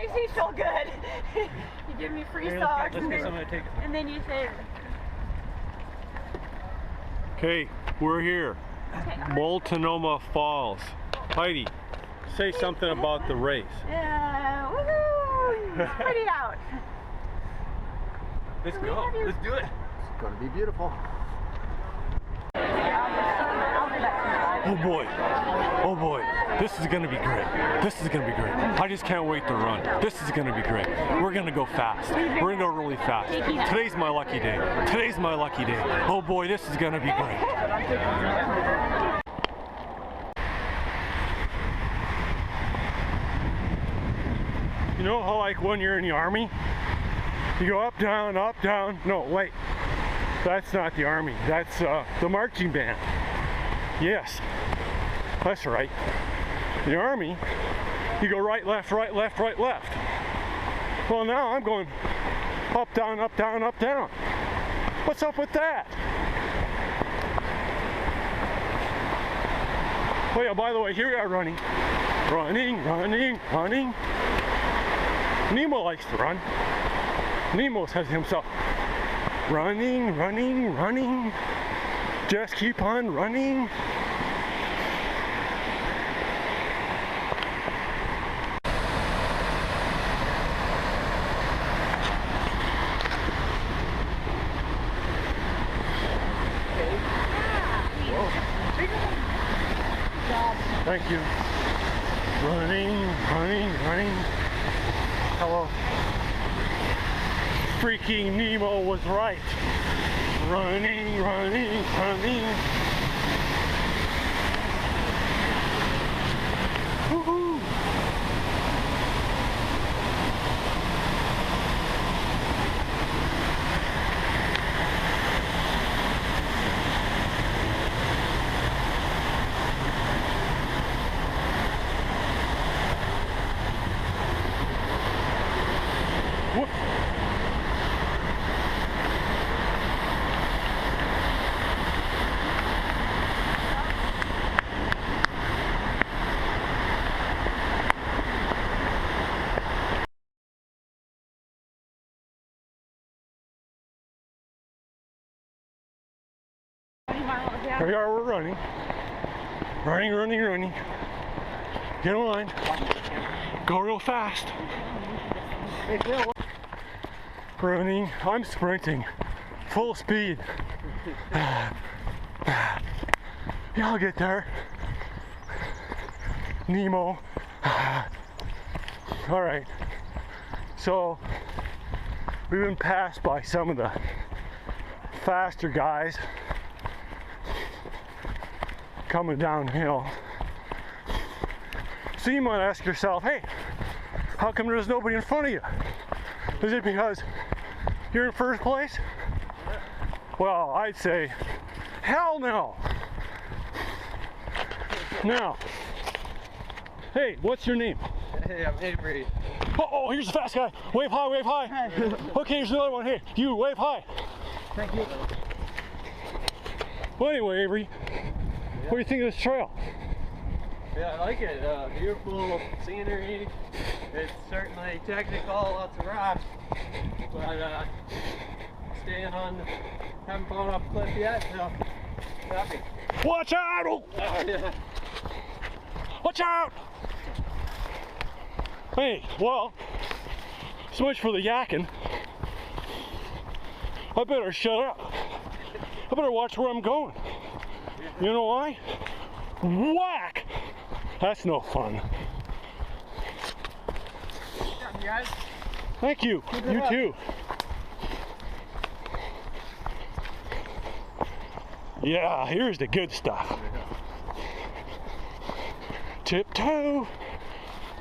makes me feel good. You give me free socks and then you say. Okay, we're here. Multnomah Falls. Heidi, say something about the race. Yeah, woohoo! It's pretty out. Let's go. Let's do it. It's going to be beautiful. Oh boy. Oh boy. This is going to be great. This is going to be great. I just can't wait to run. This is going to be great. We're going to go fast. We're going to go really fast. Today's my lucky day. Today's my lucky day. Oh boy, this is going to be great. You know how like when you're in the army, you go up, down, up, down. No, wait. That's not the army. That's the marching band. Yes, that's right. The army, you go right, left, right, left, right, left. Well, now I'm going up, down, up, down, up, down. What's up with that? Oh yeah, by the way, here we are running. Running, running, running. Nemo likes to run. Nemo says to himself, running, running, running. Just keep on running. Thank you. Running, running, running. Hello. Freaking Nemo was right. Running, running, running. Woohoo! Whoop. Here we are, we're running. Running, running, running. Get in line. Go real fast. Running, I'm sprinting. Full speed. Yeah, I'll get there. Nemo. Alright. So, we've been passed by some of the faster guys coming downhill. So you might ask yourself, hey, how come there's nobody in front of you? Is it because you're in first place? Well, I'd say, hell no. Now, hey, what's your name? Hey, I'm Avery. Oh, here's the fast guy. Wave high, wave high. Okay, here's another one. Hey, you, wave high. Thank you. Well, anyway, Avery, what do you think of this trail? Yeah, I like it. Beautiful scenery. It's certainly technical, lots of rocks. But staying on, haven't fallen off a cliff yet, so happy. Watch out! Oh. Yeah. Watch out! Hey, well, so much for the yakking. I better shut up. I better watch where I'm going. You know why? Whack! That's no fun. Good job, guys. Thank you. You too. Yeah, here's the good stuff. Tiptoe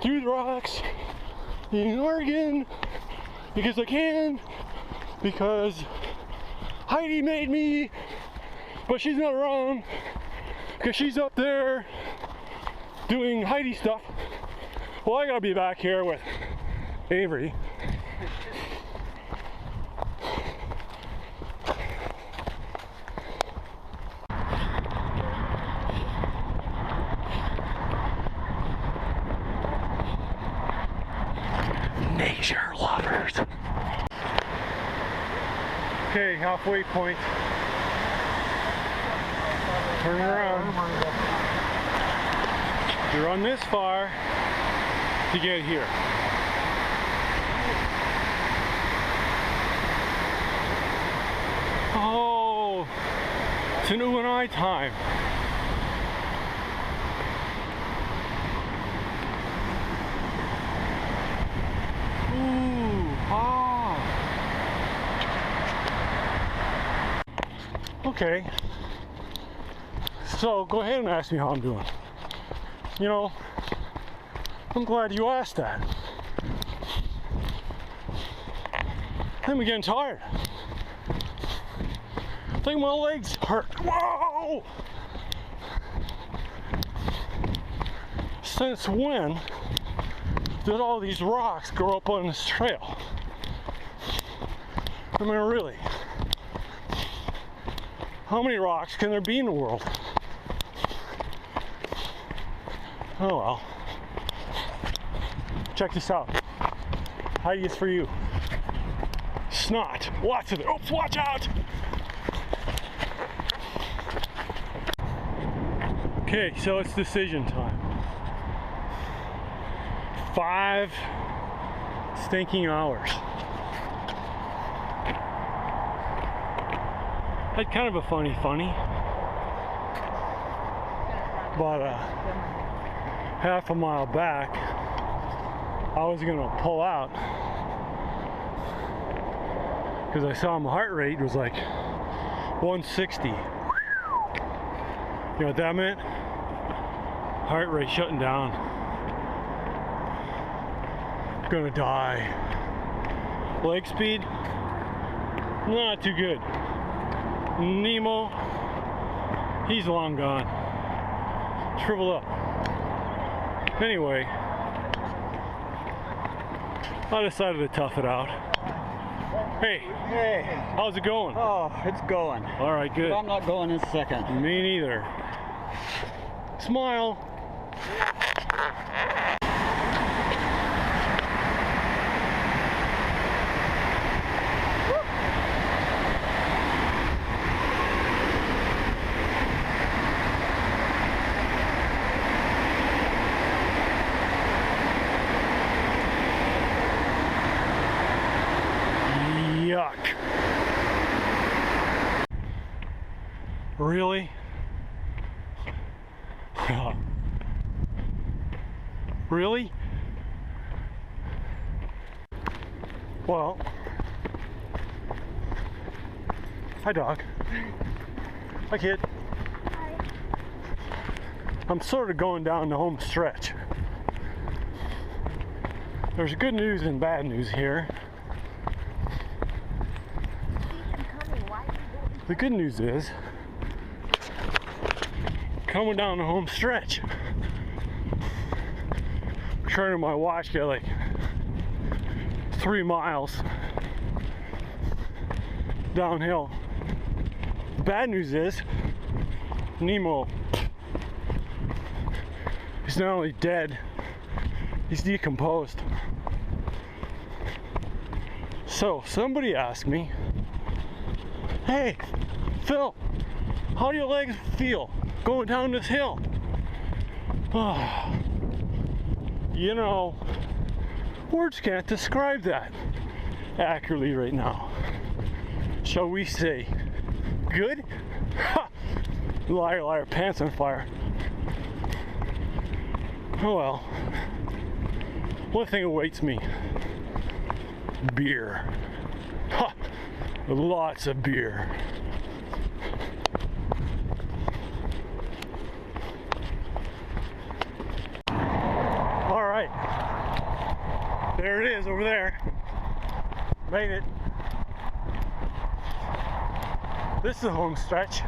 through the rocks in Oregon because I can, because Heidi made me, but she's not around because she's up there doing Heidi stuff. Well, I gotta be back here with Avery. Okay, halfway point. Turn around. You run this far to get here. Oh, it's an ooh and I time. Ooh, ah. Okay. So go ahead and ask me how I'm doing. You know, I'm glad you asked that. I'm getting tired. I think my legs hurt. Whoa! Since when did all these rocks grow up on this trail? I mean, really. How many rocks can there be in the world? Oh well. Check this out. Heidi, is for you. Snot. Lots of it. Oops, watch out! Okay, so it's decision time. 5 stinking hours. Had kind of a funny. About a half a mile back, I was gonna pull out because I saw my heart rate was like 160. You know what that meant? Heart rate shutting down. Gonna die. Leg speed, not too good. Nemo, he's long gone. Shriveled up. Anyway, I decided to tough it out. Hey, how's it going? Oh, it's going. All right, good. But I'm not going in a second. Me neither. Smile. Yuck. Really? Really? Well, hi dog. Hi kid. Hi. I'm sort of going down the home stretch. There's good news and bad news here. The good news is, coming down the home stretch, turning my watch, get like 3 miles downhill. The bad news is, Nemo, he's not only dead, he's decomposed. So somebody asked me, hey, Phil, how do your legs feel going down this hill? You know, words can't describe that accurately right now. Shall we say, good? Ha! Liar, liar, pants on fire. Oh well. One thing awaits me. Beer. Ha! Lots of beer. All right, there it is over there. Made it. This is a home stretch.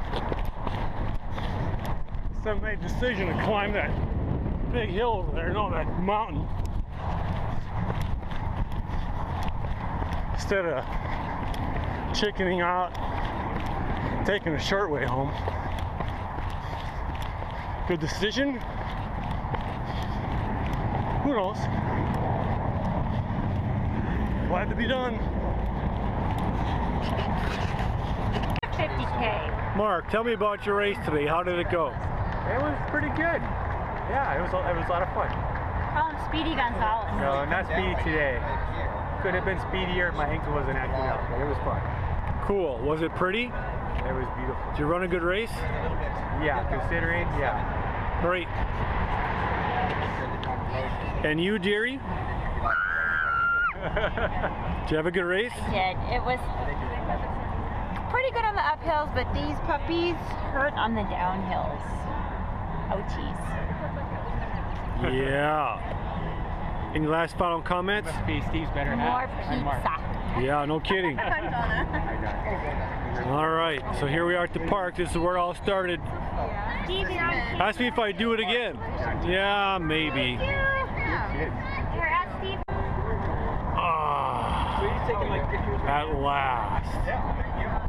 So I made a decision to climb that big hill over there, no, that mountain, instead of chickening out, taking a short way home. Good decision? Who knows? Glad to be done. 50K. Mark, tell me about your race today. How did it go? It was pretty good. Yeah, it was a lot of fun. Call him Speedy Gonzalez. No, not speedy today. Could have been speedier if my ankle wasn't acting up, but it was fun. Cool. Was it pretty? It was beautiful. Did you run a good race? Yeah, considering, yeah. Great. And you, dearie? Did you have a good race? Did. It was pretty good on the uphills, but these puppies hurt on the downhills. Ouchies. Yeah. Any last final comments? Steve's better More pizza. Yeah, no kidding. All right, so here we are at the park. This is where it all started. Steve, Ask me if I do it again. Yeah, maybe. here, ask Steve. Ah, So he's taking like pictures. at last.